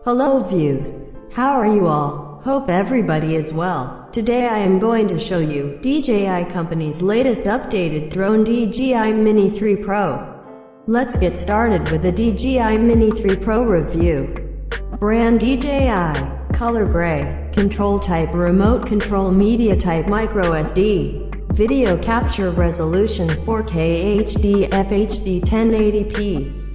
Hello views. How are you all? Hope everybody is well. Today I am going to show you DJI company's latest updated drone DJI Mini 3 Pro. Let's get started with the DJI Mini 3 Pro review. Brand DJI, color gray, control type remote control, media type micro SD, video capture resolution 4K HD FHD 1080p.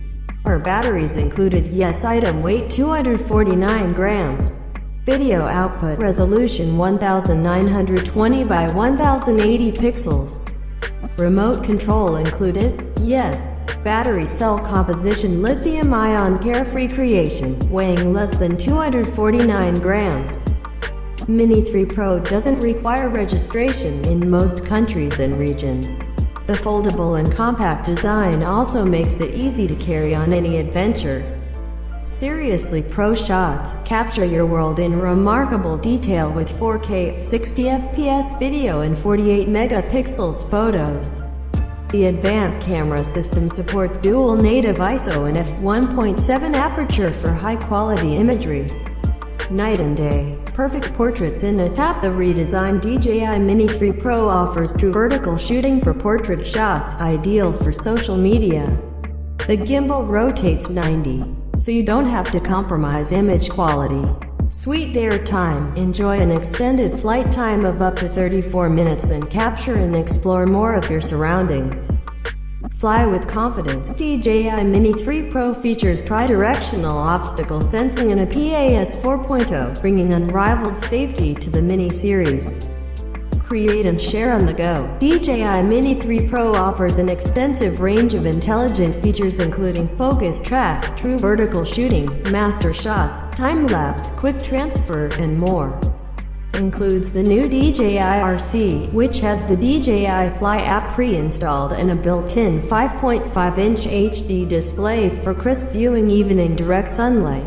Our batteries included. Yes, item weight 249 grams. Video output resolution 1920 by 1080 pixels. Remote control included. Yes. Battery cell composition lithium-ion carefree creation, weighing less than 249 grams. Mini 3 Pro doesn't require registration in most countries and regions. The foldable and compact design also makes it easy to carry on any adventure. Seriously pro shots capture your world in remarkable detail with 4K 60fps video and 48 megapixels photos. The advanced camera system supports dual native ISO and f1.7 aperture for high-quality imagery. Night and day, perfect portraits in a tap. The redesigned DJI Mini 3 Pro offers true vertical shooting for portrait shots, ideal for social media. The gimbal rotates 90, so you don't have to compromise image quality. Sweet air time. Enjoy an extended flight time of up to 34 minutes and capture and explore more of your surroundings. Fly with confidence. DJI Mini 3 Pro features tri-directional obstacle sensing and a PAS 4.0, bringing unrivaled safety to the Mini series. Create and share on the go. DJI Mini 3 Pro offers an extensive range of intelligent features including focus track, true vertical shooting, master shots, time-lapse, quick transfer, and more. Includes the new DJI RC, which has the DJI Fly app pre-installed and a built-in 5.5-inch HD display for crisp viewing even in direct sunlight.